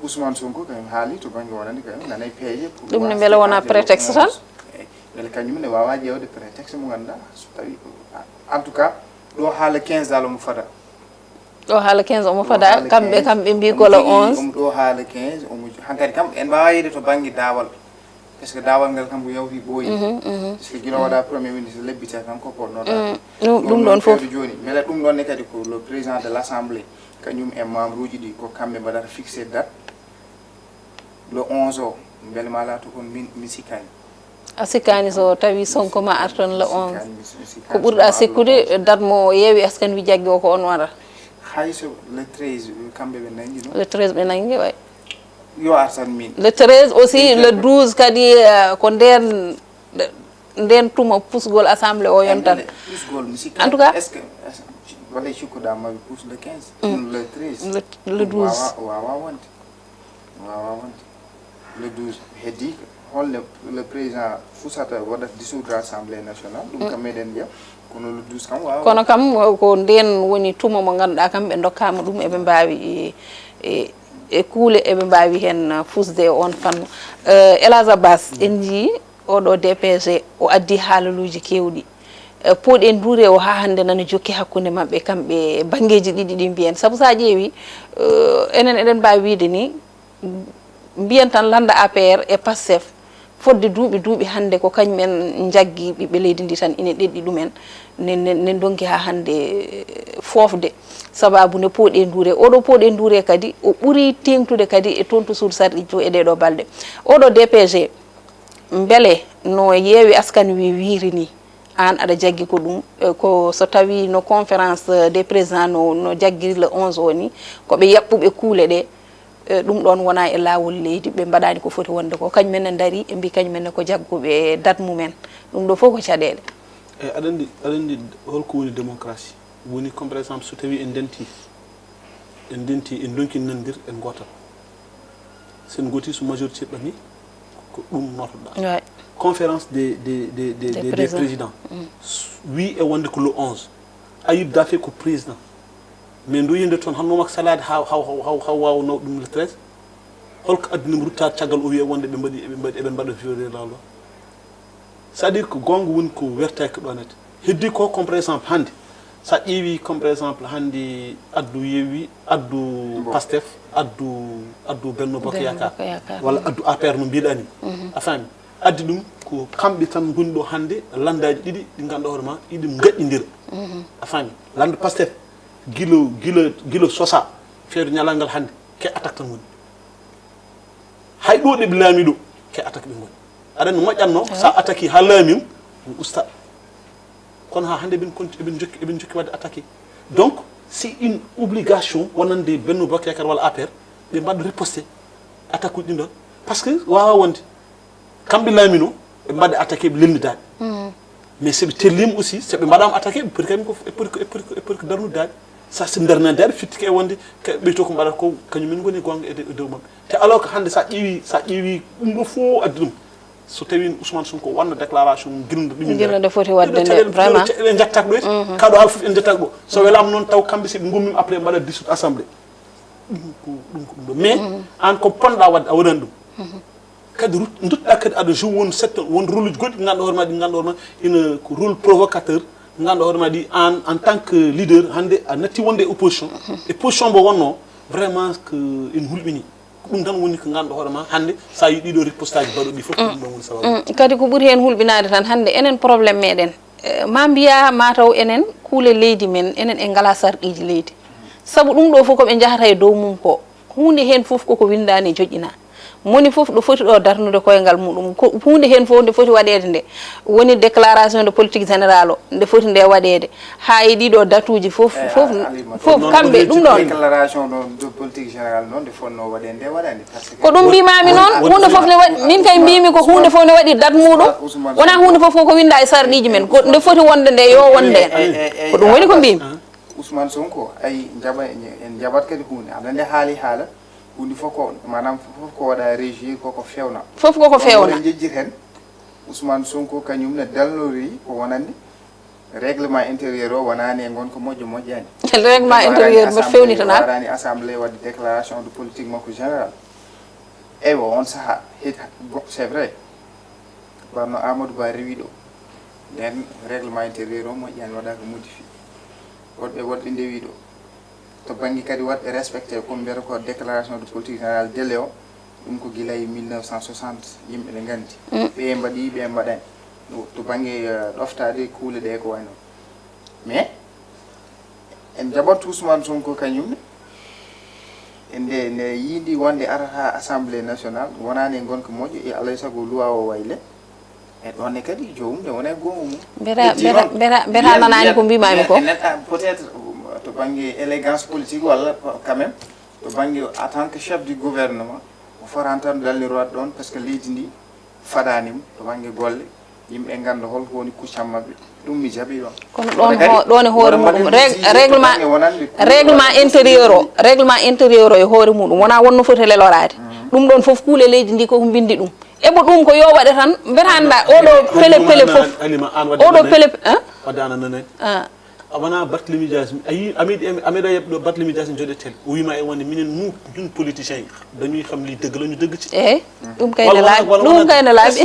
Ousmane Sonko kañum haali to banggue wonande kañum nanay peeje pour ɗum ne beele wona prétexte tan beele kañum ne wawa ƴewde prétexte mo ganduɗa so tawi en tout cas ɗo haala 15 dal omo fada ɗo haala 15 omo fada kamɓe mbi ko le 11 omo ɗo haala 15 omo hankkadi kam en mbawa yeyde to banggue daawal est ce que daawal ngal kam ko yawti ɓooyi est ce que guila waɗa premier ministre lebbite tan ko ponnoɗa ɗum ɗon fof joni beele ɗum ɗon ne kadi ko le président de l' assemblée kañum e membre uji ɗi ko kamɓe mbaɗata fixé date le 11 o beele ma laato kon mi sikkani a sikkani so tawi Sonko ma ar ton le 11 ko ɓurɗa sikkude date mo Yewwi Askan Wi jaggi o ko on waɗata hayso le 13 kamɓe ɓe nangi no le 13 ɓe nangi way yo ar tan min le 13 aussi le 12 kadi ko nden nden tuma pusgol assemblée o yontan pusgol musique en tout cas est-ce que wala cukkuɗa maɓe pousse le 15 le 13 le 12 wawa wonde le 12 heddi holne le président fusata waɗata dissoudre assemblée nationale ɗum kam meɗen ndiyam kono le 12 kam wawa kono kam ko nden woni tuma mo ganduɗa kam ɓe dokkama ɗum eɓe mbawi e kuule eɓe mbawi hen fusde on fannu Elhadj Abbas en jii oɗo DPG o addi haalaluji kewɗi poɗen duure o ha hande nana jokki hakkude mabɓe kamɓe banggueji ɗiɗi ɗi mbiyen saabu sa ƴeewi enen eɗen mbawi wiide ni mbiyen tan landa APR e PASTEF fodde duuɓi hande ko kañumen jaggi ɓiɓɓe leydi ndi tan ina ɗeɗɗi ɗumen nen donki ha hande fofde sababu ne poɗe duure oɗo poɗe duure kadi o ɓuuri tengtude kadi e tontu suudu sarɗijo e ɗeɗo balɗe oɗo DPG beele no yeewi askan wi wiiri ni an aɗa jaggi ko ɗum ko so tawi no conférence des présidents no jagguiri le 11 o ni koɓe yaɓɓuɓe kuule ɗe ɗum ɗon wona e laawol leydi ɓe mbaɗani ko foti wonde ko kañumen ne daari ɓe mbi kañumen ne ko jagguɓe date mumen ɗum ɗo fof ko caɗele eyyi aɗa andi holko woni démocratie woni comme par exemple so tawi en denti en donki nandir en gotal sen goti so majorité ɓami ko ɗum notoɗa conférence des présidents wi e wonde ko le 11 Ayib Daffé ko président mais ndo yinde toon hanno makko salade haw wawno ɗum le 13 holko addinimo ruttade caggal o wi e wonde eɓe mbaɗa violé lawol o c'est à dire que gonga woni ko wertaki ɗonete heddi ko comme par exemple hande sa ƴeewi comme par exemple hande addu yeewi addu PASTEF addu Benno Bokk Yakar walla addu APR no mbiɗani a faami addi ɗum ko kamɓe tan goni ɗo hande landaji ɗiɗi ɗi ganduɗa hoore ma ɗiɗi gaƴƴidira a faami lande PASTEF guila sosa feedo ñalagal hande ke attaque tan woni hay ɗo ɗeɓe laami ɗo ke attaque ɓe goni aɗa no moƴƴatno sa attaque ha laamin usta kono ha hande eɓen jokki wadde attaqué donc c'est une obligation wonande Benno Bokk Yakar walla APR ɓe mbaɗa riposte attaque uji ɗin ɗon par ce que wawa wonde kamɓe laamino ɓe mbaɗa attaqué ɓe lelnidaɓe mais soɓe tellima aussi soɓe mbaɗama attaqué ɓe poti kadi ko poti ko darnudaɓe sa so darnadaɓe fittike e wonde ɓeyto ko mbaɗata ko kañumen goni gonga e dow mabɓe te alors que hande sa ƴeewi ɗum ɗo fof addi ɗum so tawi Ousmane Sonko wanno déclaration guilnude ɗum foti wadde nde vraiment en jettaka ɗo kaɗo haala foof en jettaka ɗo so welama noon taw kamɓe soɓe gummima après mbaɗa dissoute assemblée ɗum ko ɗum ɗo mais an ko ponɗa wadde a waɗani ɗum kadi dutɗa kadi aɗa joue won rôle uji goɗɗi ganduɗa hoore ma ɗi ganduɗa hoore ma ina ko rôle provocateur ganduɗa hoore ma ɗi an en tant que leader hande a natti wonde e opposition e position mbo wonno vraiment que en hulɓini ɗum tan woni ko ganduɗa hoore ma hande sa yi ɗiɗo riposte aji mbaɗoɗi fof ɗum ɗon woni sababu kadi ko ɓuuri hen hulɓinade tan hande enen probléme meɗen ma mbiya mataw enen kuule leydi men enen en ngala sarɗiji leydi saabu ɗum ɗo fof koɓe jahata e dow mum ko hunde hen fof koko windani joƴƴina moni fof ɗo foti ɗo darnude koyngal muɗum hunde hen fof nde foti waɗede nde woni déclaration de politique générale o nde foti nde waɗede ha e ɗiɗo datuji fof kamɓe ɗum ɗon déclaration de politique générale noon nde fonno waɗede nde waɗani ko ɗum mbimami noon hunde fof ne waɗi min kay mbimi ko hunde fof ne waɗi date muɗum wona hunde fof ko winda e sarɗiji men ko nde foti wonde nde yo wonde en ko ɗum woni ko mbimi Ousmane Sonko ay en jaɓat kadi hunde aɗa nde haala hunde fof ko manam fof ko waɗa régie koko fewna fof koko fewna jejjir hen Ousmane Sonko kañum ne dalnori ko wonande règlement intérieur o wonani e gonko moƴƴani règlement intérieur mo fewnitana warani assemblée wadde déclaration de politique makko général eyyi on saaha c'est vrai barno Amadou Ba rewi ɗo nden règlement intérieur o moƴƴani waɗaka modifié woɗɓe ndewi ɗo to banggue kadi waɗɓe respecté ko mbiyata ko déclaration de politique générale délai o ɗum ko guila e 1960 yimɓe ɓe gandi ɓe mbaɗi ɓe mbaɗani to banggue ɗoftade kuule ɗe ko wayno mais en jaɓat Ousmane Sonko kañumne nde yiiɗi wonde arata assemblée nationale wonani e gonka moƴƴo e alay saago loi o wayle e ɗonne kadi jomum nde wona gonga mum mbeta nanani ko mbimami ko peut être to banggue élégance politique walla quand même to banggue en tant que chef du gouvernement o foran tan dalniroat ɗon par ce que leydi ndi faɗanimo to banggue golle yimɓe ganda holko woni kuccam mabɓe ɗum mi jaɓi ɗon kono ɗon e hoore muɗum règlement intérieur o e hoore muɗum wona wonno foti lelorade ɗum ɗon foof kuule leydi ndi koko bindi ɗum eɓo ɗum ko yo waɗe tan mbete anda oɗo pele foof oɗo pele wadana nanen wona Barthélémy Dias ayi ameɗa yeɓɗo Barthélémy Dias joɗetel o wima e wonde minen ñun politicien dañuy xam li dëgg lañu dëgg ci eyi ɗum kayne laaɓi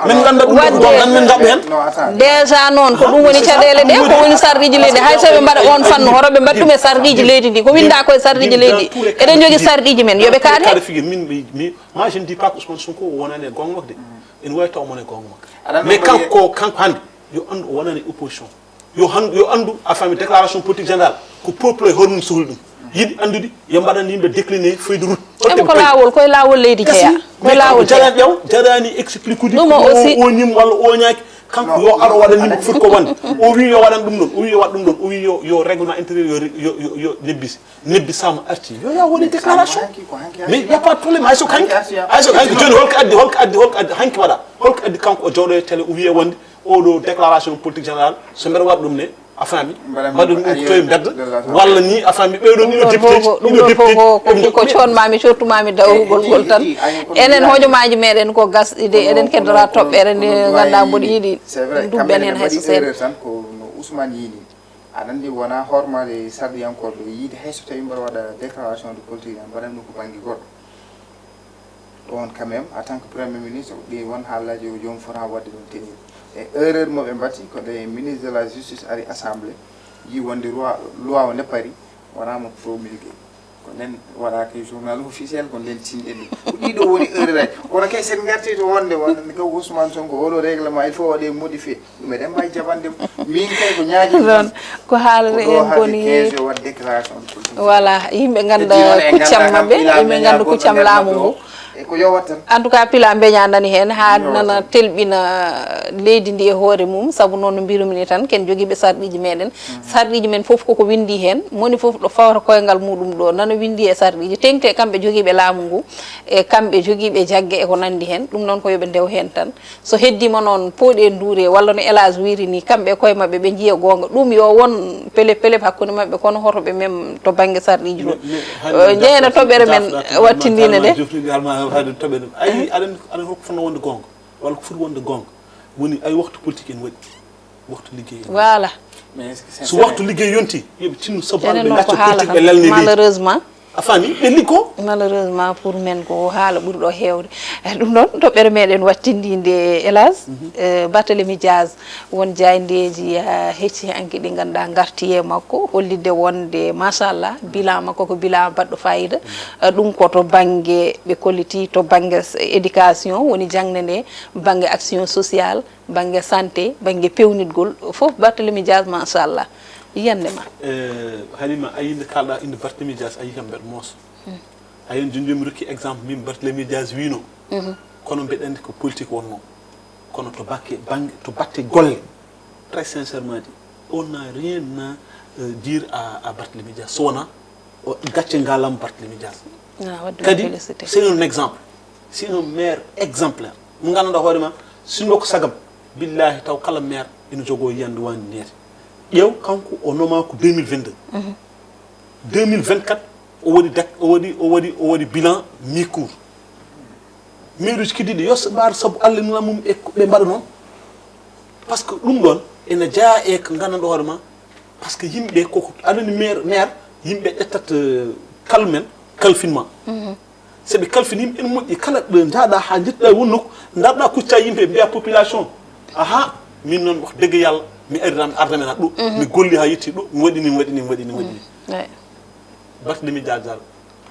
min ganda ɗum ɗon min gaɓa hen déjà noon ko ɗum woni caɗele ɗe ko woni sarɗiji leydi hay so ɓe mbaɗa on fannu horoɓe mbattume sarɗiji leydi ndi ko winda koye sarɗiji leydi eɗen jogui sarɗiji men yoɓe kaade figure min moi je ne dis pas que Ousmane Sonko o wonani e gonga makko de ene wawi taw mon e gonga makko mais kanko hande yo andu o wonani opposition yo andu a fami déclaration politique générale ko peuple e hormum sohli ɗum yiɗi andude yo mbaɗan yimɓe décliné feuille de route eɓe ko lawol koye lawol leydi jeeya koye lawol jarani ƴew jarani explique ude o ñim walla o ñaaki kanko yo aro waɗa yimɓe foti ko wonde o wi yo waɗan ɗum ɗon o wi yo waɗ ɗum ɗon o wi yo règlement intérieur yo nebbisama arti yo ya waɗi déclaration mais y a pas de problème hay sok hanki joni holko addi hanki waɗa holko addi kanko o jawɗo e télé o wiye wonde oɗo déclaration politique générale so mbeɗa waɗa ɗum ne a faami mbaɗa ɗum toye mbedda walla ni a faami ɓeɗon ɗiɗo député ko coonmami cottumami dawrugol ngol tan enen hojomaji meɗen ko gasɗide eɗen keddora toɓɓere nde ganduɗa mboɗo yiiɗi dubben hen hayso seeɗa tan ko no Ousmane yini aɗa andi wona hormade sardiyankoɓe yiide hayso tawi mbaɗa waɗa déclaration de politique en mbaɗan ɗum ko banggue goɗɗo on quand même en tant que premier ministre ɗi won haallaji o jomum fota wadde ɗum tenir e erreur moɓe mbatti ko ɗe ministre de la justice ari assemblée yi wonde loi o neppari wonama promulgué ko nen waɗaka journal officiel ko nden tinɗen ɗum ko ɗiɗo woni erreur aji kono kay sen garti to wonde ko Ousmane Sonko oɗo règlement il faut waɗe modifié ɗum eɗen mbawi jaɓande min kay ko ñaaji ɗon ko haalata en koni 15 waɗ déclaration de politique voilà yimɓe ganda kuccam mabɓe yimɓe ganda kuccam laamu ngu ko yowat tan en tout cas pila beñandani hen ha nana telɓina leydi ndi e hoore mum saabu noon no mbirumi tan ken joguiɓe sarɗiji meɗen sarɗiji men foof koko windi hen moni foof ɗo fawta koyngal muɗum ɗo nana windi e sarɗiji tengte kamɓe joguiɓe laamu ngu e kamɓe joguiɓe jaggue e ko nandi hen ɗum noon ko yooɓe ndew hen tan so heddima noon pooɗe duure walla no élage wiri ni kamɓe koye mabɓe ɓe jiiya gonga ɗum yo won pelep hakkude mabɓe kono hotoɓe même to banggue sarɗiji ɗo jeeyna toɓɓere men wattindine de hade toɓe ɗum ayi aɗen hokko fonno wonde gonga walla ko foti wonde gonga woni ay waktu politique en waɗi waktu liggey voilà so waktu liggey yonti yoɓe tinno sabu enen ɓe noon ko gacca haala politique ɓe lelni leydi malheureusement a faami ɓe liggo malheureusement pour men ko haala ɓuuri ɗo hewde ɗum noon toɓɓere meɗen wattindinde hélas Barthélémy Dias won jayndeji hecci hanki ɗi ganduɗa garti e makko hollide wonde machallah bilan makko ko bilan baɗɗo fayida ɗum ko to banggue ɓe kolliti to banggue éducation woni jangne nde banggue action sociale banggue santé banggue pewnitgol foof Barthélémy Dias machallah yiyande ma Halima ayi nde kalɗa inde Barthélémy Dias ayi kam mbeɗa moosa ayen joni jomi rokki exemple min Barthélémy Dias wino kono mbeɗa andi ko politique wonno kono to batte golle très sincèrement dit on n'a rien à dire à Barthélémy Dias so wona gacce ngalam Barthélémy Dias kadi c'est un exemple c'est un maire exemplaire mo ganduɗa hoorema sinno ko sagam billahi taw kala maire ina jogo yiyande wani nete ƴeew kanko o noma ko 2022 2024 o waɗi bilan mi-court maire uji keddiɗi yo mbaɗa saabu Allah nuna mum e ɓe mbaɗa noon par ce que ɗum ɗon ene jeeya e ko gandanɗo hoorema par ce que yimɓe koko aɗani maire yimɓe ƴettat kalmen kalfinma soɓe kalfini yimɓe ene moƴƴi kala ɗo jaaɗa ha jettoɗa won nokku darɗa kucca yimɓe mbiya population aha min noon wax degge yallah mi ari ardamen ha ɗo mi golli ha yetti ɗo mi waɗini Barthélémy Dias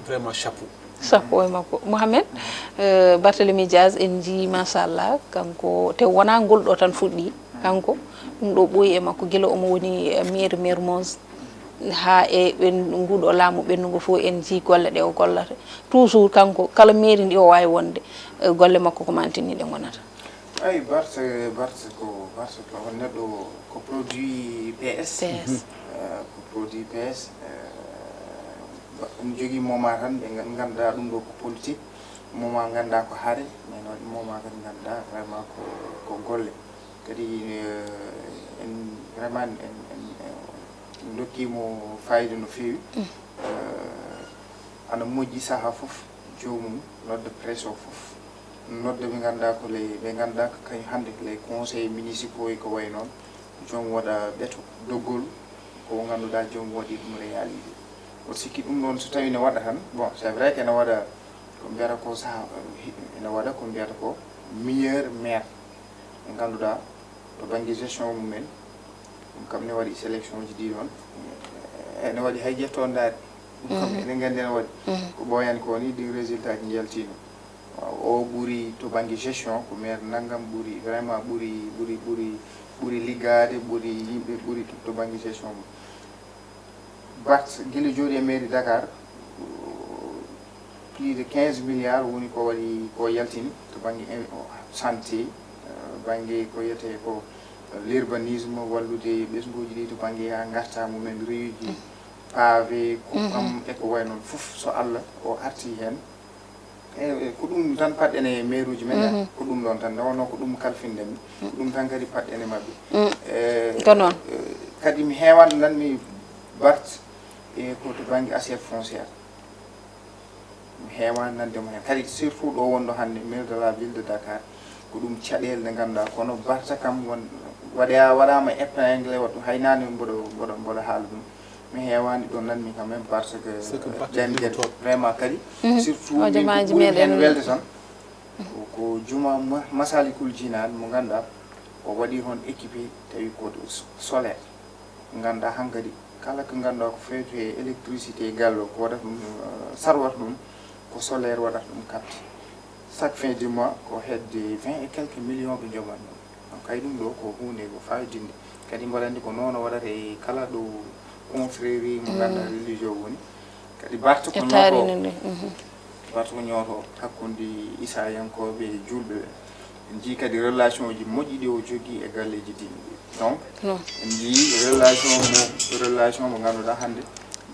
vraiment chapeau e makko Mohamed Barthélémy Dias en jii machallah kanko te wona ngol ɗo tan fuɗɗi kanko ɗum ɗo ɓooyi e makko guila omo woni maire Mermoz ha e nguɗo laamu ɓennugo fof en jii golle ɗe o gollata toujours kanko kala maire ndi o wawi wonde golle makko ko mantiniɗe gonata ay Barth ko neɗɗo ko produit PS ko produit PS ɗum jogui moment tan ɓe ganduɗa ɗum ɗo ko politique moment ganda ko haare mais non moment kadi ganda vraiment ko golle kadi en vraiment en dokkimo fayida no feewi ana moƴƴi saha fof jomum nodde presse o fof nodde ɓe ganda ko ɓe ganda ko kañ hande les conseils municipaux ko way noon jomum waɗa ɓeeto doggol ko ganduɗa jomum waɗi ɗum réalisé o sikki ɗum ɗon so tawi ne waɗa tan bon c'est vrai que ene waɗa ko mbiyata ko saha ene waɗa ko mbiyata ko meilleur maire ɓe ganduɗa to banggue gestion mumen ɗum kam ne waɗi sélection ji ɗi ɗon ene waɗi hay ƴettondade ɗum kam eɗen gandi ene waɗi ko ɓoyani ko ni ɗi résultat ji jaltino o ɓuuri to banggue gestion ko maire naggam ɓuuri vraiment ɓuuri liggade ɓuuri yimɓe ɓuuri to banggue gestion mum Bart guila jooɗi e mairie Dakar plus de 15 milliards woni ko waɗi ko yaltini to banggue santé banggue ko yiyete ko l'urbanisme wallude ɓesguji ɗi to banggue ha garta mumen rewuji pavé kuppam eko way noon fof so Allah o arti hen ko ɗum tan paɗɗene maire uji men ko ɗum ɗon tan nde wonno ko ɗum kalfindemi ko ɗum tan kadi paɗɗene mabɓe ko noon kadi mi heewani nanmi Bart e ko to banggue assiette fonciére mi heewani nandemo hen kadi surtout ɗo wonɗo hannde maire de la ville de Dakar ko ɗum caɗele nde ganduɗa kono Barta kam waɗama épinglé waɗɗum haynani mboɗo haala ɗum mi heewani ɗo nanmi quand même parce que ɗen gueɗe vraiment kadi surtout ɓuri hen welde tan ko juma Masalikul Jinane mo ganduɗa o waɗi hon équipé tawi ko solaire ganduɗa hankkadi kala ko ganduɗa ko fewti e électricité gallo ko waɗata ɗum sarwata ɗum ko solaire waɗata ɗum capte chaque fin du mois ko hedde 20 et quelques millions ɓe joɓat ɗum donc kay ɗum ɗo ko hunde ko fayidinde kadi mbaɗandi ko noon waɗata e kala ɗo confrérie mo ganduɗa religieux woni kadi Barta ko ñooto Barta ko ñooto hakkude isayankoɓe e julɓe ɓe en jii kadi relation ji moƴƴi ɗi o jogui e galleji diine donc en jii relation mo ganduɗa hande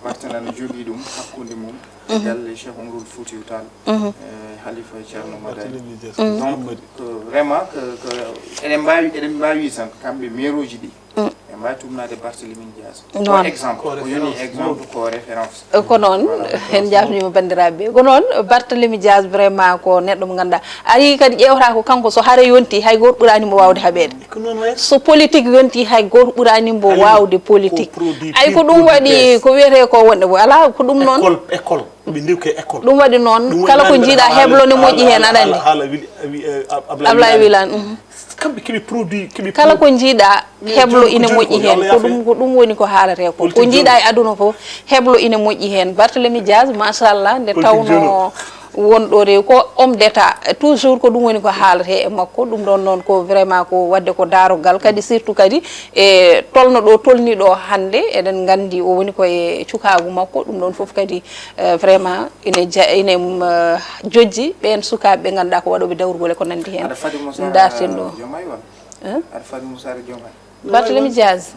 Barta nana jogui ɗum hakkude mum e galle Cheikh Oumar Foutiyou Tall Halifa Ceerno Madani donc vraiment que eɗen mbawi tan kamɓe maire uji ɗi e mbawi tumnade Barthélémy Dias ko exemple ko yoni exemple ko référence ko noon hen jafnima bandiraɓe ko noon Barthélémy Dias vraiment ko neɗɗo mo ganduɗa ari kadi ƴewata ko kanko so haare yonti hay goto ɓuranimo wawde haɓede so politique yonti hay goto ɓuranimo wawde politique ay ko ɗum waɗi ko wiyete ko wonde bo ala ko ɗum noon école ɓe ndiwke école ɗum waɗi noon kala ko jiiɗa heblone moƴƴi hen aɗa andi Ablaye Wilane kamɓe keɓe produit kala ko jiiɗa heblo ine moƴƴi hen ko ɗum woni ko haalate ko jiiɗa e aduna fof heblo ine moƴƴi hen Barthélémy Dias machallah nde tawno wonɗo rew ko homme d'état toujours ko ɗum woni ko haalate e makko ɗum ɗon noon ko vraiment ko wadde ko darogal kadi surtout kadi e tolno ɗo tolni ɗo hande eɗen gandi o woni koye cukagu makko ɗum ɗon foof kadi vraiment ine jojji ɓen sukaɓe ɓe ganduɗa ko waɗoɓe dawrugol e ko nandi hen darten ɗo Barthélémy Dias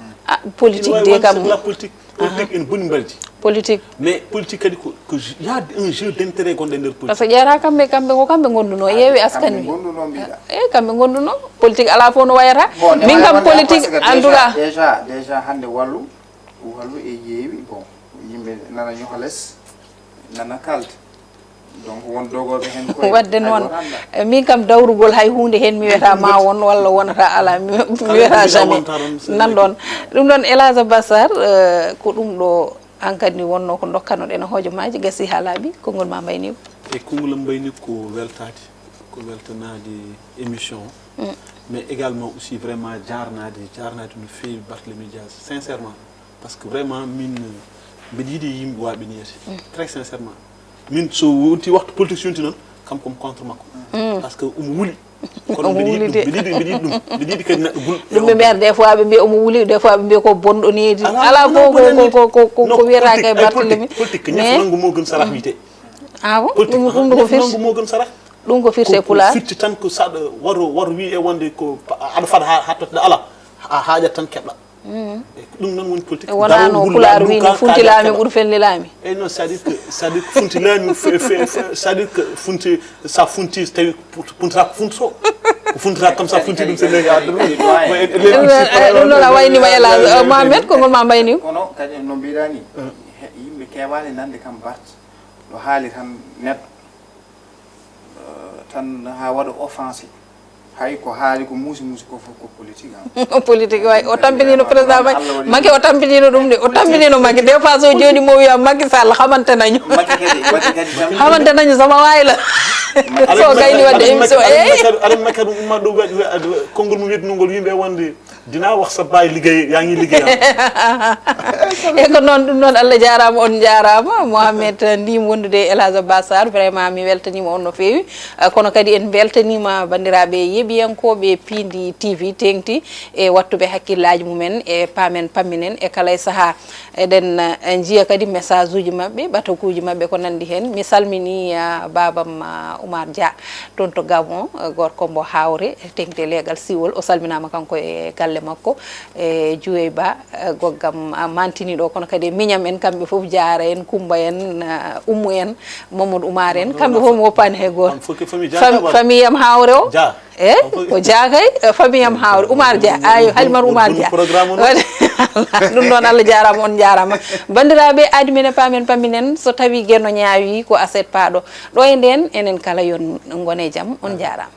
politique de kam politique en boni mbaldi politique mais politique kadi ko yaade un jeu d'intérêt gonɗo nder politique par ce que ƴeera kamɓe ko kamɓe gonduno yeewi askani wi kamɓe gonduno politique ala fof no wayata min kam politique en tout cas déjà hande wallu e yeewi bon yimɓe nana ñohales nana kalde donc won dogoɓe hen koye wadde noon min kam dawrugol hay hunde hen mi wiyata ma won walla wonata ala mi wiyata jamais nan ɗon ɗum ɗon Elage Bassar ko ɗum ɗo hankadi wonno ko dokkanoɗen hojomaji gasi ha laaɓi konngol ma mbayni e konngol mbayni ko weltade ko weltanade émission mais également aussi vraiment jarnade no fewi Barthélémy Dias sincèrement parce que vraiment min mbiɗa yiiɗi yimɓe waɓe niyete très sincèrement min so wonti waktu politique so yonti noon kam komi contre makko par ce que omo wuuli kono mbiɗa yiɗi kadi neɗɗo ɗum ɓe mbiyata des fois ɓe mbiya omo wuuli des fois ɓe mbiya ko bonɗo needi ala fof ko wiyatake Barthélémy politique ñefnangu mo gën sarah wiyete bon ɗum ko firti mo gën sarah ɗum ko firte pulaar firti tan ko saɗa waro wi e wonde ko aɗa faɗa ha totde ala a haajat tan keɓɗa ɗum noon woni politique wona no pulaar wi no funti laami ɓuuri felli laami eyyi non c'est à dire que funti laami c'est à dire que funti sa funti tawi puntata ko funti so ko funtata comme ça funti ɗum so legi ɗum noon a waynima Elage Mohamed ko ngol ma mbayni kono kadi no mbiɗa ni yimɓe kewani nande kam Bart ɗo haali tan neɗɗo tan ha waɗa offensé hay ko haali ko muusi ko fof ko politique politique way o tampinino président Macky o tampinino ɗum de o tampinino Macky des fois so joni mo wiya Macky Sall xamantanañu sama wayla so gayni wadde émission aɗa Macky ɗum umma ɗo waɗi konngol mo wiyetnogol yimɓe wonde dina wax sa baay liggéey yaa ngi liggéey e ko noon ɗum noon Allah jarama on jarama Mohamed ndim wondude Elage Bassar vraiment mi weltanima on no fewi kono kadi en beltanima bandiraɓe yeɓiyankoɓe Pindi TV tengti e wattuɓe hakkillaji mumen e pamen pamminen e kala e saaha eɗen jiiya kadi message uji mabɓe ɓatakuji mabɓe ko nandi hen mi salmini babam Oumar Dia toon to Gabon gorko mbo hawre tengti e leegal siwol o salminama kanko e galle makko e Dioey Ba goggam mantini ɗo kono kadi miñam en kamɓe fof Diara en Coumba en Oumou en Mamadou Oumar en kamɓe fof mi woppani hay goto famille am hawre o e ko Dia kay famille am hawre Oumar Dia ayo Halimar Oumar Dia ɗum ɗon Allah jarama on jarama bandiraɓe adi men e pamen pamminen so tawi guerno ñaawi ko aset paaɗo ɗo e nden enen kala yon gone jaam on jarama